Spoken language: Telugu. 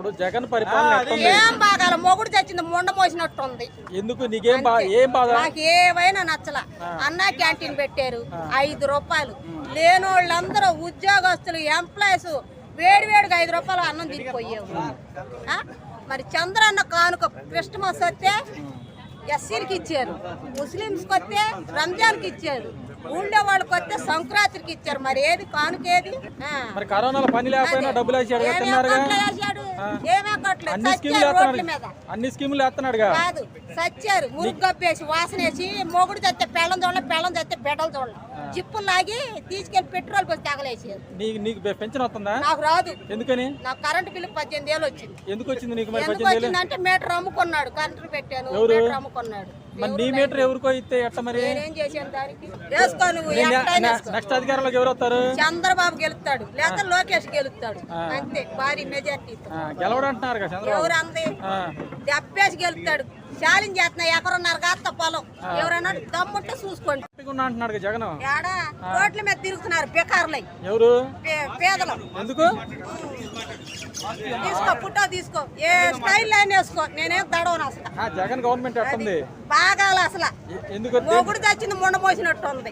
ఇప్పుడు జగన్ పరిపాలన ఎట్టుంది? ఏం బాగాల మొగుడు తెచ్చింది ముండ మోసినట్టుంది. ఎందుకు నీకేం ఏం బాధ? నాకు ఏవైనా నచ్చల. అన్నా క్యాంటీన్ పెట్టారు 5 రూపాయలు. లేనోళ్ళందరూ ఉద్యోగస్తులు ఎంప్లాయీస్ వేడివేడిగా 5 రూపాయలు అన్నం తిరిగిపోయేవు. మరి చంద్రన్న కానుక క్రిస్టమస్ వస్తే ఎస్సీలకి ఇచ్చారు, ముస్లింస్కి వస్తే రంజాన్కి ఇచ్చారు, ఊళ్ళో వాళ్ళకి వస్తే సంక్రాంతికి ఇచ్చారు. మరి ఏది కానుకేది? మరి కరోనాలో పని లేకపోయినా డబ్బులు వేసాడు, అన్ని స్కీములు వేస్తున్నాడుగా. కాదు సచ్చారు, మురుగ్గప్పేసి వాసన వేసి మొగుడు తెస్తే పెళ్ళం చూడలే, పెళ్ళం తెస్తే బిడ్డలు చూడలే, జిప్పులు లాగి తీసుకెళ్లి పెట్రోల్ పోసి తగలేసారు. నీకు పెన్షన్ వస్తుందా? నాకు రాదు. ఎందుకని? నాకు కరెంట్ బిల్లు 18,000 వచ్చింది. ఎందుకు వచ్చింది నీకు? మరి ఎందుకు వచ్చిందంటే మీటర్ అమ్ముకున్నాడు, కరెంట్ పెట్టాను, మీటర్ అమ్ముకున్నాడు. మరి నీ మీటర్ ఎవరికో ఇస్తే ఎట్ట? మరి నేనేం చేశాను దానికి? వేసుకో నువ్వు. నెక్స్ట్ అధికారంలోకి ఎవరు వస్తారు? చంద్రబాబు గెలుస్తాడు, లేదా లోకేష్ గెలుస్తాడు. అంతే, భారీ మెజార్టీ గెలవడం అంటున్నారు కదా చంద్రబాబు. ఎవరు అంది? దప్పేసి గెలుస్తాడు. ఛాలెంజ్ చేస్తున్నా, 1.5 ఎకరం కాస్త పొలం. ఎవరైనా దమ్ముంటే చూసుకోండి అంటున్నాడు జగన్. ఏడా రోడ్ల మీద తిరుగుతున్నారు బెకార్లై. ఎవరు? పేదలు. ఎందుకు? తీసుకో, ఫోటో తీసుకో, ఏ స్టైల్ అయినా వేసుకో, నేనేం తడవను అసలు. జగన్ గవర్నమెంట్ ఎట్టుంది? బాగా అసలు ఎందుకు? మొగుడు తెచ్చింది ముండ మోసినట్టు ఉంది.